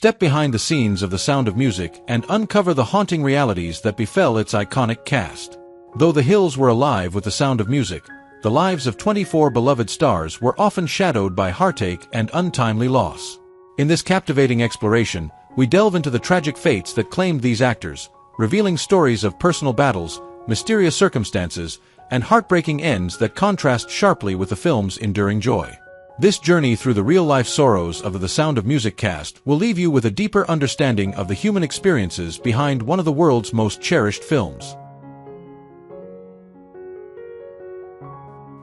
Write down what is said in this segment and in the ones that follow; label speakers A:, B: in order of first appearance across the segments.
A: step behind the scenes of The Sound of Music and uncover the haunting realities that befell its iconic cast. Though the hills were alive with The Sound of Music, the lives of 24 beloved stars were often shadowed by heartache and untimely loss. In this captivating exploration, we delve into the tragic fates that claimed these actors, revealing stories of personal battles, mysterious circumstances, and heartbreaking ends that contrast sharply with the film's enduring joy. This journey through the real-life sorrows of the Sound of Music cast will leave you with a deeper understanding of the human experiences behind one of the world's most cherished films.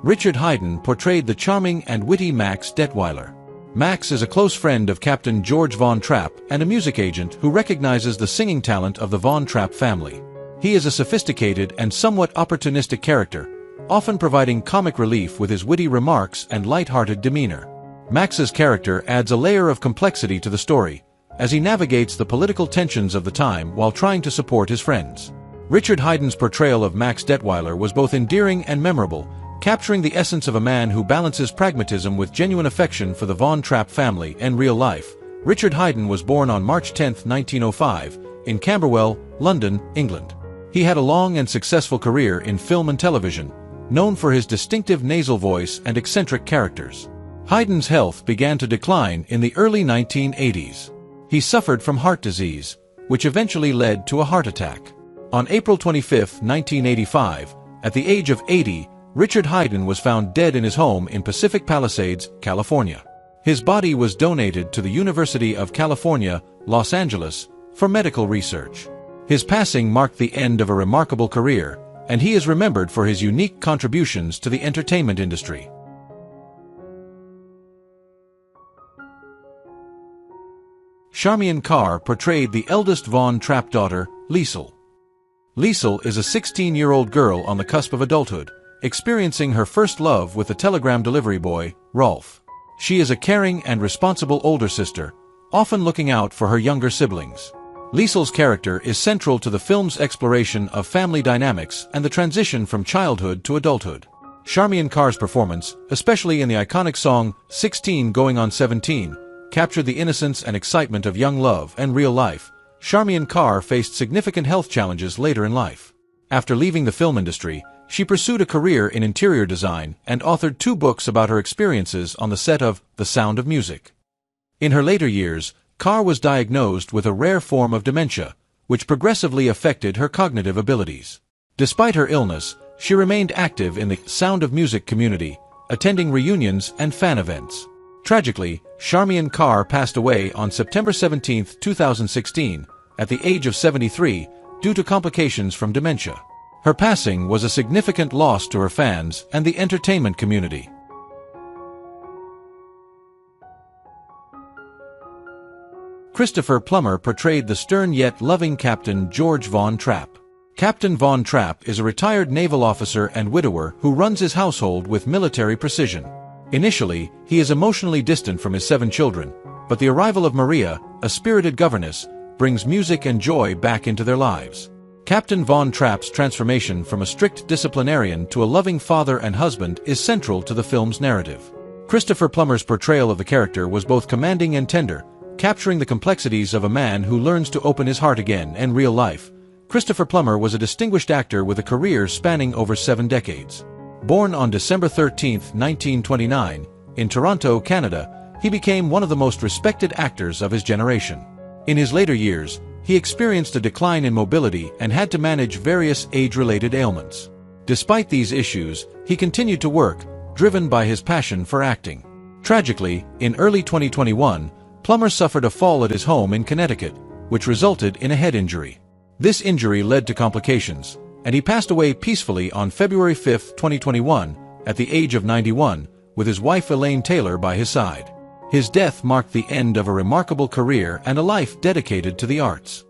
A: Richard Haydn portrayed the charming and witty Max Detweiler. Max is a close friend of Captain George Von Trapp and a music agent who recognizes the singing talent of the Von Trapp family. He is a sophisticated and somewhat opportunistic character, often providing comic relief with his witty remarks and light-hearted demeanor. Max's character adds a layer of complexity to the story, as he navigates the political tensions of the time while trying to support his friends. Richard Haydn's portrayal of Max Detweiler was both endearing and memorable, capturing the essence of a man who balances pragmatism with genuine affection for the Von Trapp family and real life. Richard Haydn was born on March 10, 1905, in Camberwell, London, England. He had a long and successful career in film and television, known for his distinctive nasal voice and eccentric characters. Haydn's health began to decline in the early 1980s. He suffered from heart disease, which eventually led to a heart attack. On April 25, 1985, at the age of 80, Richard Haydn was found dead in his home in Pacific Palisades, California. His body was donated to the University of California, Los Angeles, for medical research. His passing marked the end of a remarkable career, and he is remembered for his unique contributions to the entertainment industry. Charmian Carr portrayed the eldest Von Trapp daughter, Liesl. Liesl is a 16-year-old girl on the cusp of adulthood, experiencing her first love with the telegram delivery boy, Rolf. She is a caring and responsible older sister, often looking out for her younger siblings. Liesl's character is central to the film's exploration of family dynamics and the transition from childhood to adulthood. Charmian Carr's performance, especially in the iconic song 16 Going on 17, captured the innocence and excitement of young love and real life. Charmian Carr faced significant health challenges later in life. After leaving the film industry, she pursued a career in interior design and authored 2 books about her experiences on the set of The Sound of Music. In her later years, Carr was diagnosed with a rare form of dementia, which progressively affected her cognitive abilities. Despite her illness, she remained active in the Sound of Music community, attending reunions and fan events. Tragically, Charmian Carr passed away on September 17, 2016, at the age of 73, due to complications from dementia. Her passing was a significant loss to her fans and the entertainment community. Christopher Plummer portrayed the stern yet loving Captain George Von Trapp. Captain Von Trapp is a retired naval officer and widower who runs his household with military precision. Initially, he is emotionally distant from his 7 children, but the arrival of Maria, a spirited governess, brings music and joy back into their lives. Captain Von Trapp's transformation from a strict disciplinarian to a loving father and husband is central to the film's narrative. Christopher Plummer's portrayal of the character was both commanding and tender, capturing the complexities of a man who learns to open his heart again in real life. Christopher Plummer was a distinguished actor with a career spanning over 7 decades. Born on December 13, 1929, in Toronto, Canada, he became one of the most respected actors of his generation. In his later years, he experienced a decline in mobility and had to manage various age-related ailments. Despite these issues, he continued to work, driven by his passion for acting. Tragically, in early 2021, Plummer suffered a fall at his home in Connecticut, which resulted in a head injury. This injury led to complications, and he passed away peacefully on February 5, 2021, at the age of 91, with his wife Elaine Taylor by his side. His death marked the end of a remarkable career and a life dedicated to the arts.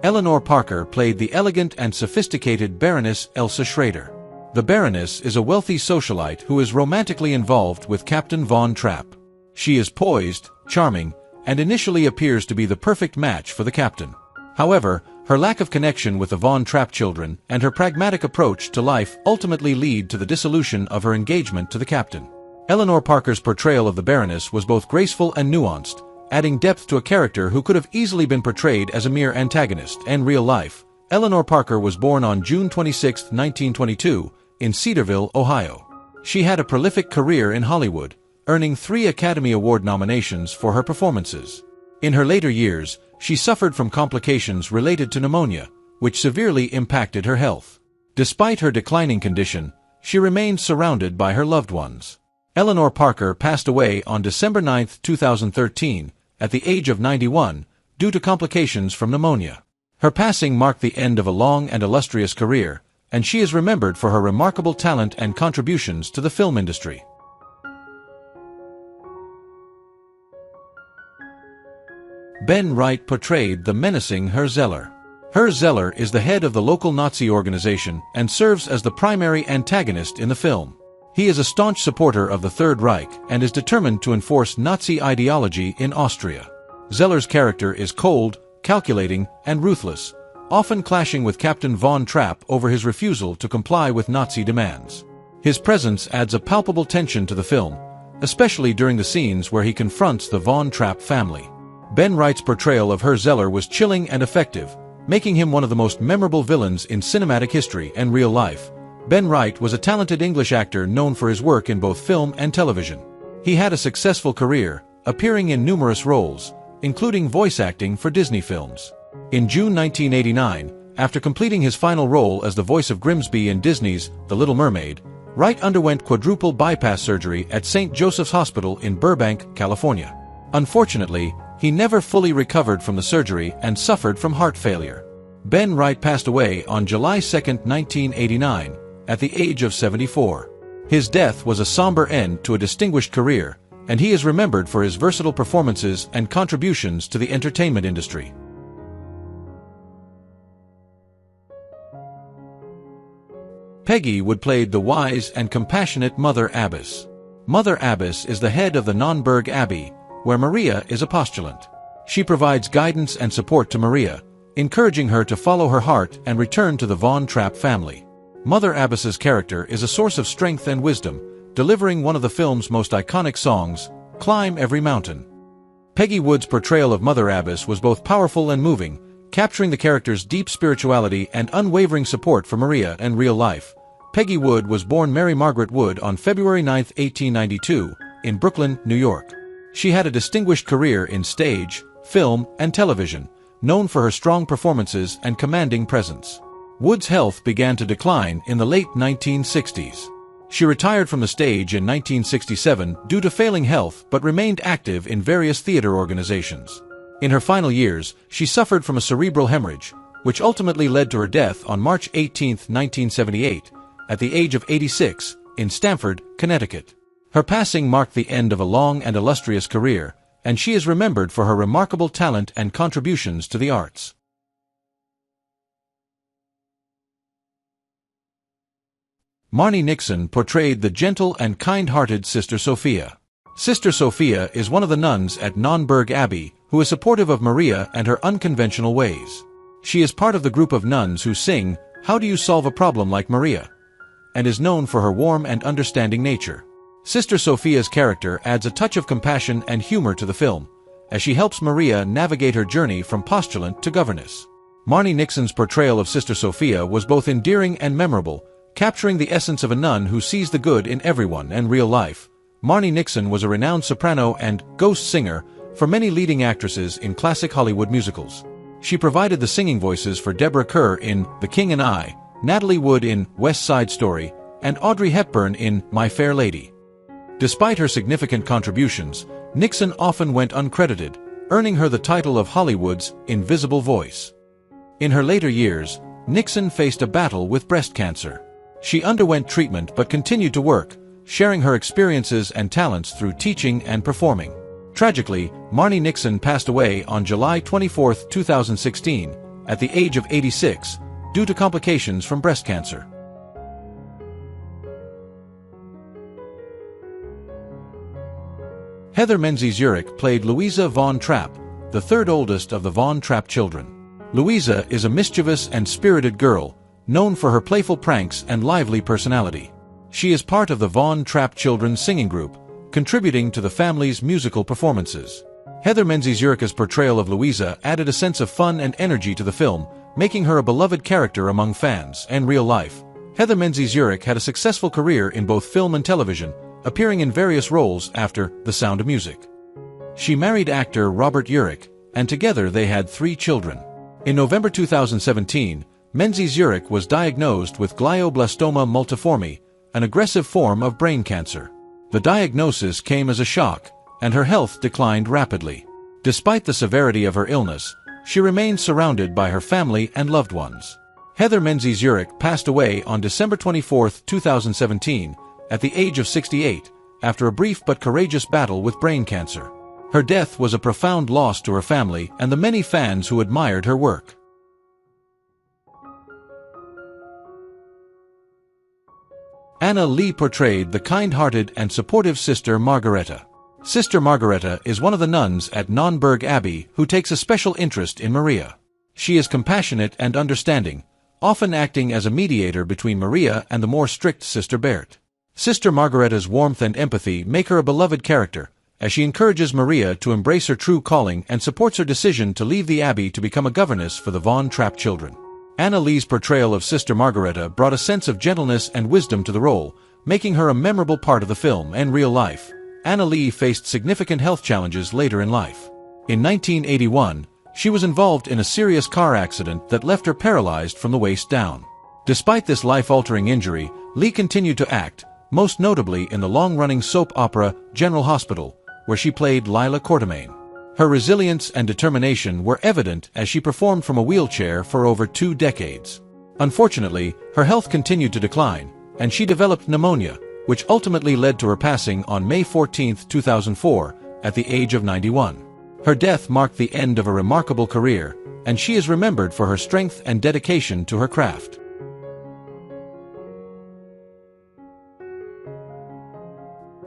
A: Eleanor Parker played the elegant and sophisticated Baroness Elsa Schrader. The Baroness is a wealthy socialite who is romantically involved with Captain Von Trapp. She is poised, charming, and initially appears to be the perfect match for the captain. However, her lack of connection with the Von Trapp children and her pragmatic approach to life ultimately lead to the dissolution of her engagement to the captain. Eleanor Parker's portrayal of the Baroness was both graceful and nuanced, adding depth to a character who could have easily been portrayed as a mere antagonist. In real life, Eleanor Parker was born on June 26, 1922, in Cedarville, Ohio. She had a prolific career in Hollywood, earning 3 Academy Award nominations for her performances. In her later years, she suffered from complications related to pneumonia, which severely impacted her health. Despite her declining condition, she remained surrounded by her loved ones. Eleanor Parker passed away on December 9, 2013, at the age of 91, due to complications from pneumonia. Her passing marked the end of a long and illustrious career, and she is remembered for her remarkable talent and contributions to the film industry. Ben Wright portrayed the menacing Herr Zeller. Herr Zeller is the head of the local Nazi organization and serves as the primary antagonist in the film. He is a staunch supporter of the Third Reich and is determined to enforce Nazi ideology in Austria. Zeller's character is cold, calculating, and ruthless, often clashing with Captain Von Trapp over his refusal to comply with Nazi demands. His presence adds a palpable tension to the film, especially during the scenes where he confronts the Von Trapp family. Ben Wright's portrayal of Herr Zeller was chilling and effective, making him one of the most memorable villains in cinematic history and real life. Ben Wright was a talented English actor known for his work in both film and television. He had a successful career, appearing in numerous roles, including voice acting for Disney films. In June 1989, after completing his final role as the voice of Grimsby in Disney's The Little Mermaid, Wright underwent quadruple bypass surgery at St. Joseph's Hospital in Burbank, California. Unfortunately, he never fully recovered from the surgery and suffered from heart failure. Ben Wright passed away on July 2, 1989, at the age of 74. His death was a somber end to a distinguished career, and he is remembered for his versatile performances and contributions to the entertainment industry. Peggy Wood played the wise and compassionate Mother Abbess. Mother Abbess is the head of the Nonnberg Abbey, where Maria is a postulant. She provides guidance and support to Maria, encouraging her to follow her heart and return to the Von Trapp family. Mother Abbess's character is a source of strength and wisdom, delivering one of the film's most iconic songs, Climb Every Mountain. Peggy Wood's portrayal of Mother Abbess was both powerful and moving, capturing the character's deep spirituality and unwavering support for Maria in real life. Peggy Wood was born Mary Margaret Wood on February 9, 1892, in Brooklyn, New York. She had a distinguished career in stage, film, and television, known for her strong performances and commanding presence. Wood's health began to decline in the late 1960s. She retired from the stage in 1967 due to failing health but remained active in various theater organizations. In her final years, she suffered from a cerebral hemorrhage, which ultimately led to her death on March 18, 1978, at the age of 86, in Stamford, Connecticut. Her passing marked the end of a long and illustrious career, and she is remembered for her remarkable talent and contributions to the arts. Marni Nixon portrayed the gentle and kind-hearted Sister Sophia. Sister Sophia is one of the nuns at Nonnberg Abbey who is supportive of Maria and her unconventional ways. She is part of the group of nuns who sing, "How do you solve a problem like Maria?" and is known for her warm and understanding nature. Sister Sophia's character adds a touch of compassion and humor to the film, as she helps Maria navigate her journey from postulant to governess. Marni Nixon's portrayal of Sister Sophia was both endearing and memorable, capturing the essence of a nun who sees the good in everyone and real life. Marni Nixon was a renowned soprano and ghost singer for many leading actresses in classic Hollywood musicals. She provided the singing voices for Deborah Kerr in The King and I, Natalie Wood in West Side Story, and Audrey Hepburn in My Fair Lady. Despite her significant contributions, Nixon often went uncredited, earning her the title of Hollywood's invisible voice. In her later years, Nixon faced a battle with breast cancer. She underwent treatment but continued to work, sharing her experiences and talents through teaching and performing. Tragically, Marni Nixon passed away on July 24, 2016, at the age of 86, due to complications from breast cancer. Heather Menzies-Urich played Louisa Von Trapp, the third oldest of the Von Trapp children. Louisa is a mischievous and spirited girl, known for her playful pranks and lively personality. She is part of the Von Trapp Children's Singing Group, contributing to the family's musical performances. Heather Menzies-Urich's portrayal of Louisa added a sense of fun and energy to the film, making her a beloved character among fans and real life. Heather Menzies-Urich had a successful career in both film and television, appearing in various roles after The Sound of Music. She married actor Robert Urich, and together they had 3 children. In November 2017, Menzies-Urich was diagnosed with glioblastoma multiforme, an aggressive form of brain cancer. The diagnosis came as a shock, and her health declined rapidly. Despite the severity of her illness, she remained surrounded by her family and loved ones. Heather Menzies-Urich passed away on December 24, 2017, at the age of 68, after a brief but courageous battle with brain cancer. Her death was a profound loss to her family and the many fans who admired her work. Anna Lee portrayed the kind-hearted and supportive Sister Margareta. Sister Margareta is one of the nuns at Nonberg Abbey who takes a special interest in Maria. She is compassionate and understanding, often acting as a mediator between Maria and the more strict Sister Berthe. Sister Margareta's warmth and empathy make her a beloved character, as she encourages Maria to embrace her true calling and supports her decision to leave the abbey to become a governess for the Von Trapp children. Anna Lee's portrayal of Sister Margareta brought a sense of gentleness and wisdom to the role, making her a memorable part of the film and real life. Anna Lee faced significant health challenges later in life. In 1981, she was involved in a serious car accident that left her paralyzed from the waist down. Despite this life-altering injury, Lee continued to act, most notably in the long-running soap opera General Hospital, where she played Lila Quartermain. Her resilience and determination were evident as she performed from a wheelchair for over 2 decades. Unfortunately, her health continued to decline, and she developed pneumonia, which ultimately led to her passing on May 14, 2004, at the age of 91. Her death marked the end of a remarkable career, and she is remembered for her strength and dedication to her craft.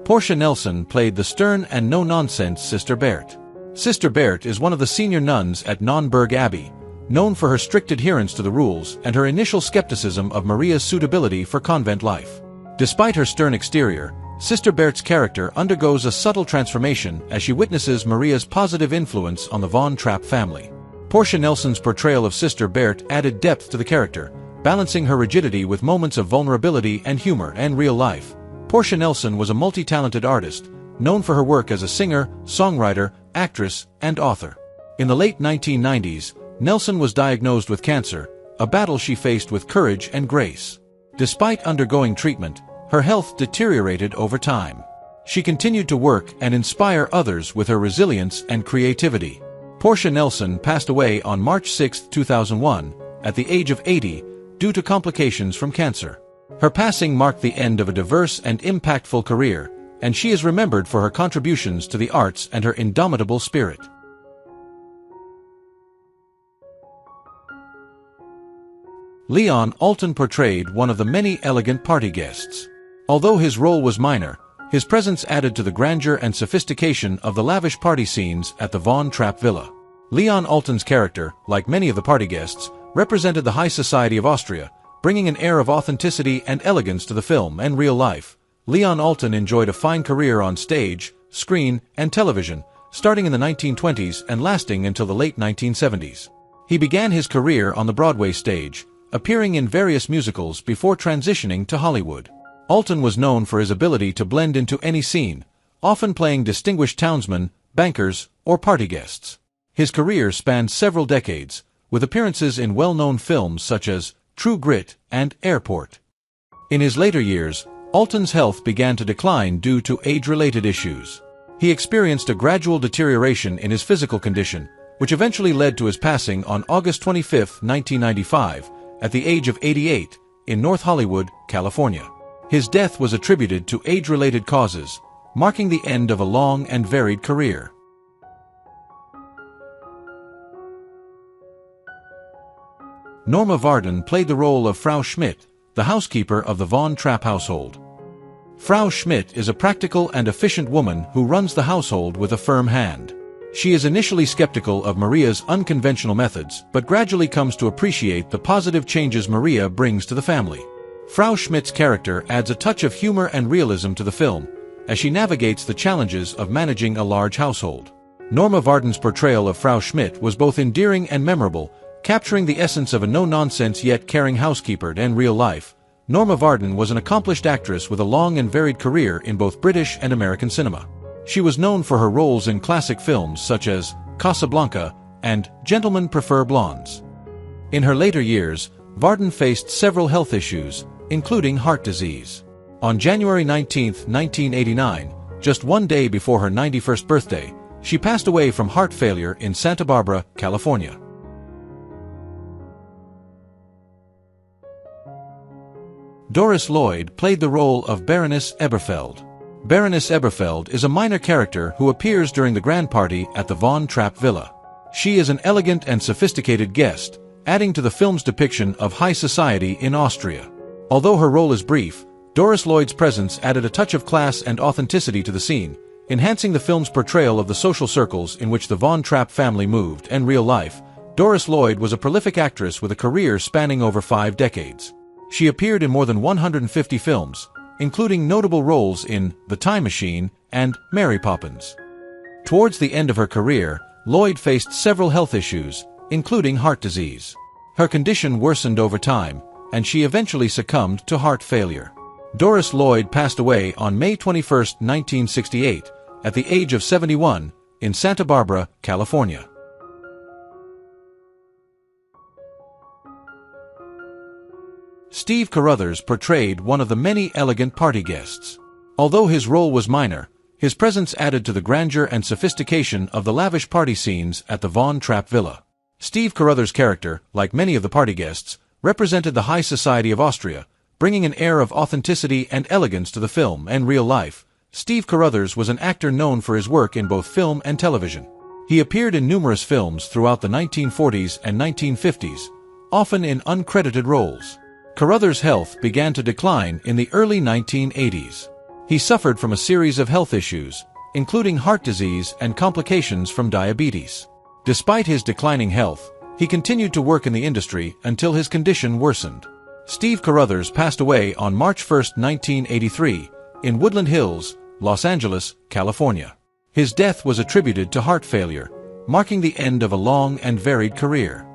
A: Portia Nelson played the stern and no-nonsense Sister Berthe. Sister Berthe is one of the senior nuns at Nonberg Abbey, known for her strict adherence to the rules and her initial skepticism of Maria's suitability for convent life. Despite her stern exterior, Sister Berthe's character undergoes a subtle transformation as she witnesses Maria's positive influence on the Von Trapp family. Portia Nelson's portrayal of Sister Berthe added depth to the character, balancing her rigidity with moments of vulnerability and humor and real life. Portia Nelson was a multi-talented artist, known for her work as a singer, songwriter, actress, and author. In the late 1990s, Nelson was diagnosed with cancer, a battle she faced with courage and grace. Despite undergoing treatment, her health deteriorated over time. She continued to work and inspire others with her resilience and creativity. Portia Nelson passed away on March 6, 2001, at the age of 80, due to complications from cancer. Her passing marked the end of a diverse and impactful career, and she is remembered for her contributions to the arts and her indomitable spirit. Leon Alton portrayed one of the many elegant party guests. Although his role was minor, his presence added to the grandeur and sophistication of the lavish party scenes at the Von Trapp villa. Leon Alton's character, like many of the party guests, represented the high society of Austria, bringing an air of authenticity and elegance to the film and real life. Leon Alton enjoyed a fine career on stage, screen, and television, starting in the 1920s and lasting until the late 1970s. He began his career on the Broadway stage, appearing in various musicals before transitioning to Hollywood. Alton was known for his ability to blend into any scene, often playing distinguished townsmen, bankers, or party guests. His career spanned several decades, with appearances in well-known films such as True Grit and Airport. In his later years, Alton's health began to decline due to age-related issues. He experienced a gradual deterioration in his physical condition, which eventually led to his passing on August 25, 1995, at the age of 88, in North Hollywood, California. His death was attributed to age-related causes, marking the end of a long and varied career. Norma Varden played the role of Frau Schmidt, the housekeeper of the Von Trapp household. Frau Schmidt is a practical and efficient woman who runs the household with a firm hand. She is initially skeptical of Maria's unconventional methods, but gradually comes to appreciate the positive changes Maria brings to the family. Frau Schmidt's character adds a touch of humor and realism to the film, as she navigates the challenges of managing a large household. Norma Varden's portrayal of Frau Schmidt was both endearing and memorable, capturing the essence of a no-nonsense yet caring housekeeper. In real life, Norma Varden was an accomplished actress with a long and varied career in both British and American cinema. She was known for her roles in classic films such as Casablanca and Gentlemen Prefer Blondes. In her later years, Varden faced several health issues, including heart disease. On January 19, 1989, just one day before her 91st birthday, she passed away from heart failure in Santa Barbara, California. Doris Lloyd played the role of Baroness Eberfeld. Baroness Eberfeld is a minor character who appears during the grand party at the Von Trapp Villa. She is an elegant and sophisticated guest, adding to the film's depiction of high society in Austria. Although her role is brief, Doris Lloyd's presence added a touch of class and authenticity to the scene, enhancing the film's portrayal of the social circles in which the Von Trapp family moved. In real life, Doris Lloyd was a prolific actress with a career spanning over 5 decades. She appeared in more than 150 films, including notable roles in The Time Machine and Mary Poppins. Towards the end of her career, Lloyd faced several health issues, including heart disease. Her condition worsened over time, and she eventually succumbed to heart failure. Doris Lloyd passed away on May 21, 1968, at the age of 71, in Santa Barbara, California. Steve Carruthers portrayed one of the many elegant party guests. Although his role was minor, his presence added to the grandeur and sophistication of the lavish party scenes at the Von Trapp Villa. Steve Carruthers' character, like many of the party guests, represented the high society of Austria, bringing an air of authenticity and elegance to the film. In real life, Steve Carruthers was an actor known for his work in both film and television. He appeared in numerous films throughout the 1940s and 1950s, often in uncredited roles. Carruthers' health began to decline in the early 1980s. He suffered from a series of health issues, including heart disease and complications from diabetes. Despite his declining health, he continued to work in the industry until his condition worsened. Steve Carruthers passed away on March 1, 1983, in Woodland Hills, Los Angeles, California. His death was attributed to heart failure, marking the end of a long and varied career.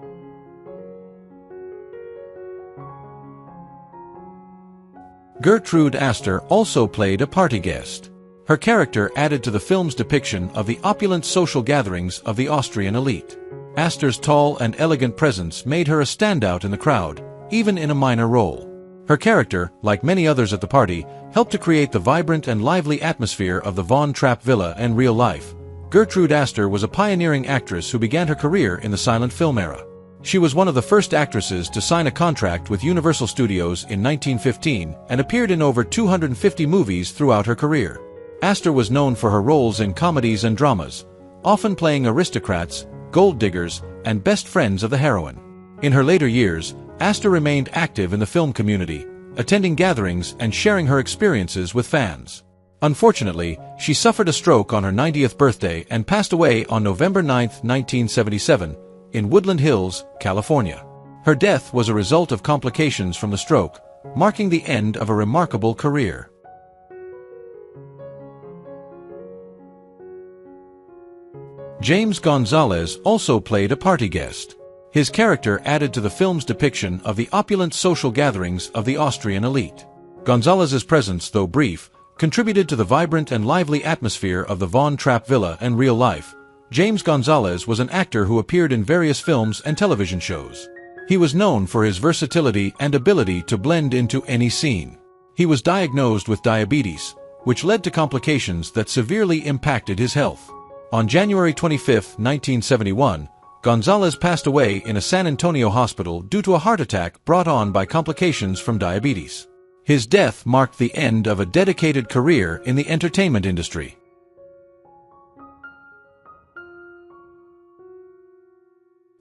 A: Gertrude Astor also played a party guest. Her character added to the film's depiction of the opulent social gatherings of the Austrian elite. Astor's tall and elegant presence made her a standout in the crowd, even in a minor role. Her character, like many others at the party, helped to create the vibrant and lively atmosphere of the Von Trapp Villa. In real life, Gertrude Astor was a pioneering actress who began her career in the silent film era. She was one of the first actresses to sign a contract with Universal Studios in 1915 and appeared in over 250 movies throughout her career. Astor was known for her roles in comedies and dramas, often playing aristocrats, gold diggers, and best friends of the heroine. In her later years, Astor remained active in the film community, attending gatherings and sharing her experiences with fans. Unfortunately, she suffered a stroke on her 90th birthday and passed away on November 9, 1977, in Woodland Hills, California. Her death was a result of complications from the stroke, marking the end of a remarkable career. James Gonzalez also played a party guest. His character added to the film's depiction of the opulent social gatherings of the Austrian elite. Gonzalez's presence, though brief, contributed to the vibrant and lively atmosphere of the Von Trapp Villa. In real life, James Gonzalez was an actor who appeared in various films and television shows. He was known for his versatility and ability to blend into any scene. He was diagnosed with diabetes, which led to complications that severely impacted his health. On January 25, 1971, Gonzalez passed away in a San Antonio hospital due to a heart attack brought on by complications from diabetes. His death marked the end of a dedicated career in the entertainment industry.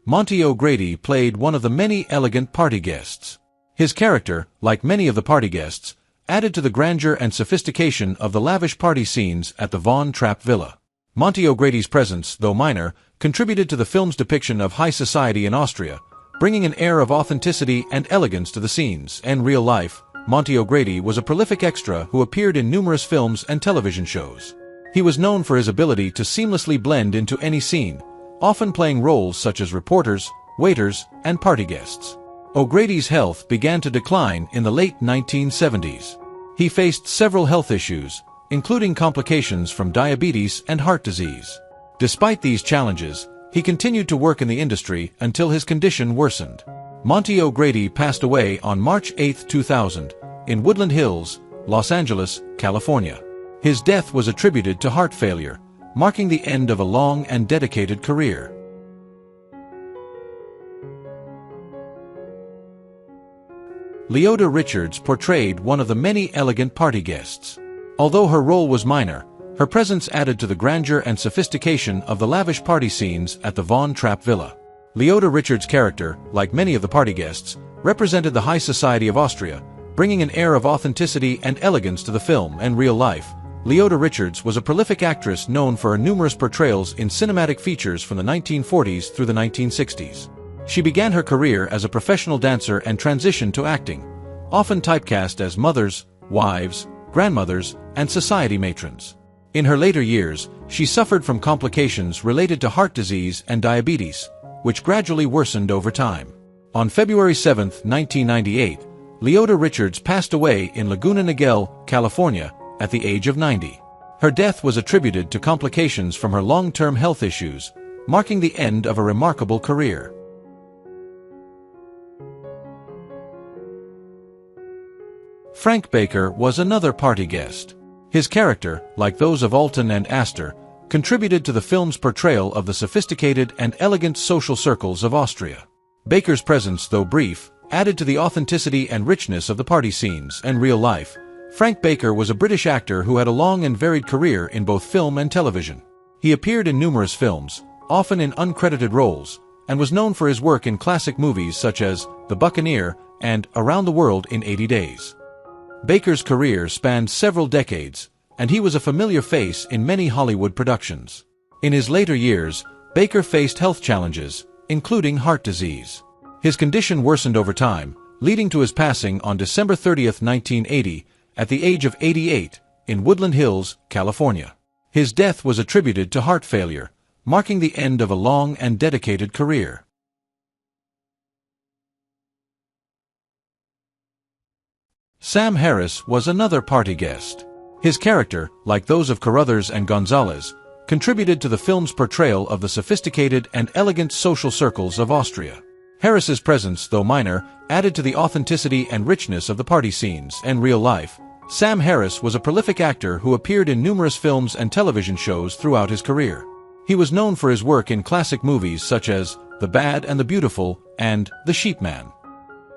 A: Monty O'Grady played one of the many elegant party guests. His character, like many of the party guests, added to the grandeur and sophistication of the lavish party scenes at the Von Trapp Villa. Monty O'Grady's presence, though minor, contributed to the film's depiction of high society in Austria, bringing an air of authenticity and elegance to the scenes. In real life, Monty O'Grady was a prolific extra who appeared in numerous films and television shows. He was known for his ability to seamlessly blend into any scene, often playing roles such as reporters, waiters, and party guests. O'Grady's health began to decline in the late 1970s. He faced several health issues, including complications from diabetes and heart disease. Despite these challenges, he continued to work in the industry until his condition worsened. Monty O'Grady passed away on March 8, 2000, in Woodland Hills, Los Angeles, California. His death was attributed to heart failure, marking the end of a long and dedicated career. Leota Richards portrayed one of the many elegant party guests. Although her role was minor, her presence added to the grandeur and sophistication of the lavish party scenes at the Von Trapp Villa. Leota Richards' character, like many of the party guests, represented the high society of Austria, bringing an air of authenticity and elegance to the film and real life. Leota Richards was a prolific actress known for her numerous portrayals in cinematic features from the 1940s through the 1960s. She began her career as a professional dancer and transitioned to acting, often typecast as mothers, wives, grandmothers, and society matrons. In her later years, she suffered from complications related to heart disease and diabetes, which gradually worsened over time. On February 7, 1998, Leota Richards passed away in Laguna Niguel, California, at the age of 90. Her death was attributed to complications from her long-term health issues, marking the end of a remarkable career. Frank Baker was another party guest. His character, like those of Alton and Astor, contributed to the film's portrayal of the sophisticated and elegant social circles of Austria. Baker's presence, though brief, added to the authenticity and richness of the party scenes and real life. Frank Baker was a British actor who had a long and varied career in both film and television. He appeared in numerous films, often in uncredited roles, and was known for his work in classic movies such as The Buccaneer and Around the World in 80 Days. Baker's career spanned several decades, and he was a familiar face in many Hollywood productions. In his later years, Baker faced health challenges, including heart disease. His condition worsened over time, leading to his passing on December 30, 1980, at the age of 88, in Woodland Hills, California. His death was attributed to heart failure, marking the end of a long and dedicated career. Sam Harris was another party guest. His character, like those of Carruthers and Gonzalez, contributed to the film's portrayal of the sophisticated and elegant social circles of Austria. Harris's presence, though minor, added to the authenticity and richness of the party scenes and real life. Sam Harris was a prolific actor who appeared in numerous films and television shows throughout his career. He was known for his work in classic movies such as The Bad and the Beautiful and The Sheep Man.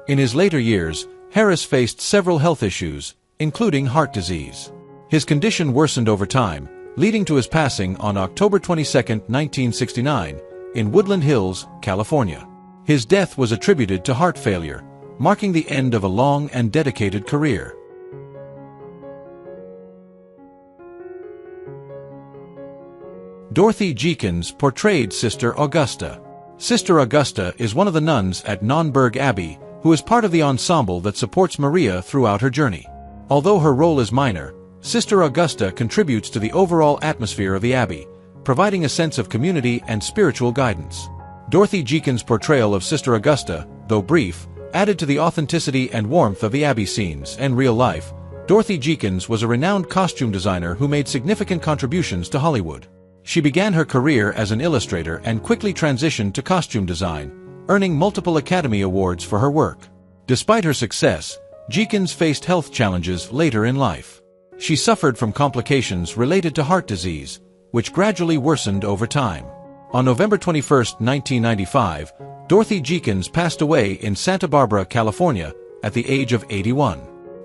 A: In his later years, Harris faced several health issues, including heart disease. His condition worsened over time, leading to his passing on October 22, 1969, in Woodland Hills, California. His death was attributed to heart failure, marking the end of a long and dedicated career. Dorothy Jeakins portrayed Sister Augusta. Sister Augusta is one of the nuns at Nonnberg Abbey, who is part of the ensemble that supports Maria throughout her journey. Although her role is minor, Sister Augusta contributes to the overall atmosphere of the abbey, providing a sense of community and spiritual guidance. Dorothy Jeakins' portrayal of Sister Augusta, though brief, added to the authenticity and warmth of the abbey scenes and real life. Dorothy Jeakins was a renowned costume designer who made significant contributions to Hollywood. She began her career as an illustrator and quickly transitioned to costume design, earning multiple Academy Awards for her work. Despite her success, Jeakins faced health challenges later in life. She suffered from complications related to heart disease, which gradually worsened over time. On November 21, 1995, Dorothy Jeakins passed away in Santa Barbara, California, at the age of 81.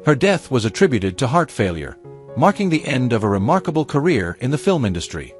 A: Her death was attributed to heart failure, marking the end of a remarkable career in the film industry.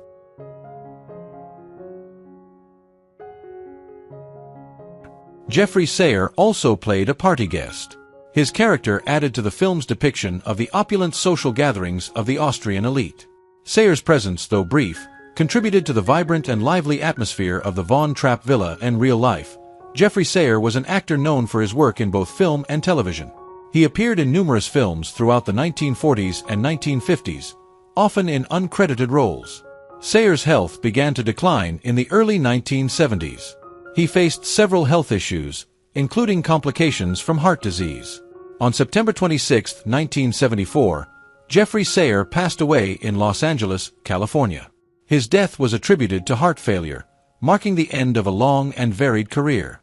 A: Geoffrey Sayre also played a party guest. His character added to the film's depiction of the opulent social gatherings of the Austrian elite. Sayre's presence, though brief, contributed to the vibrant and lively atmosphere of the Von Trapp Villa and real life. Geoffrey Sayre was an actor known for his work in both film and television. He appeared in numerous films throughout the 1940s and 1950s, often in uncredited roles. Sayre's health began to decline in the early 1970s. He faced several health issues, including complications from heart disease. On September 26, 1974, Jeffrey Sayre passed away in Los Angeles, California. His death was attributed to heart failure, marking the end of a long and varied career.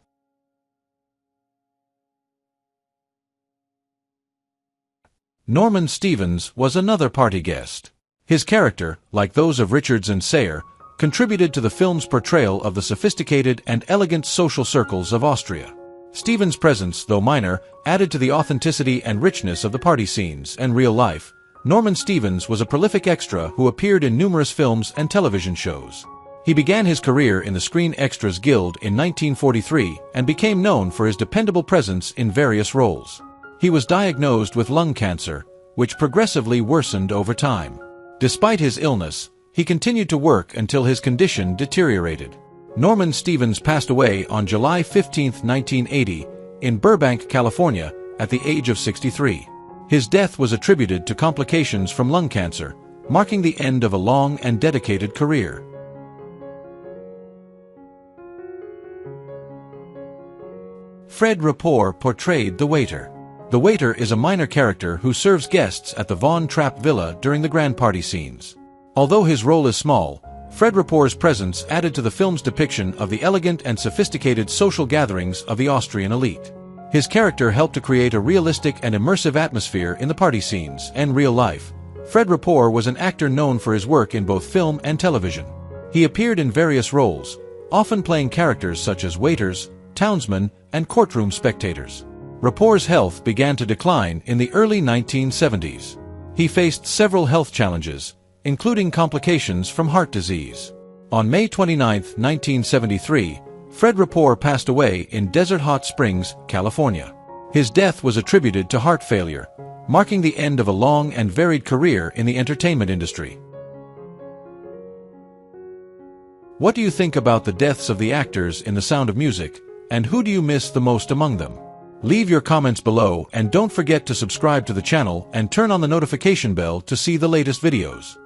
A: Norman Stevens was another party guest. His character, like those of Richards and Sayre, contributed to the film's portrayal of the sophisticated and elegant social circles of Austria. Stevens' presence, though minor, added to the authenticity and richness of the party scenes and real life. Norman Stevens was a prolific extra who appeared in numerous films and television shows. He began his career in the Screen Extras Guild in 1943 and became known for his dependable presence in various roles. He was diagnosed with lung cancer, which progressively worsened over time. Despite his illness, he continued to work until his condition deteriorated. Norman Stevens passed away on July 15, 1980, in Burbank, California, at the age of 63. His death was attributed to complications from lung cancer, marking the end of a long and dedicated career. Fred Rapport portrayed the waiter. The waiter is a minor character who serves guests at the Von Trapp Villa during the grand party scenes. Although his role is small, Fred Rapport's presence added to the film's depiction of the elegant and sophisticated social gatherings of the Austrian elite. His character helped to create a realistic and immersive atmosphere in the party scenes and real life. Fred Rapport was an actor known for his work in both film and television. He appeared in various roles, often playing characters such as waiters, townsmen, and courtroom spectators. Rapport's health began to decline in the early 1970s. He faced several health challenges, including complications from heart disease. On May 29, 1973, Fred Rapport passed away in Desert Hot Springs, California. His death was attributed to heart failure, marking the end of a long and varied career in the entertainment industry. What do you think about the deaths of the actors in The Sound of Music, and who do you miss the most among them? Leave your comments below and don't forget to subscribe to the channel and turn on the notification bell to see the latest videos.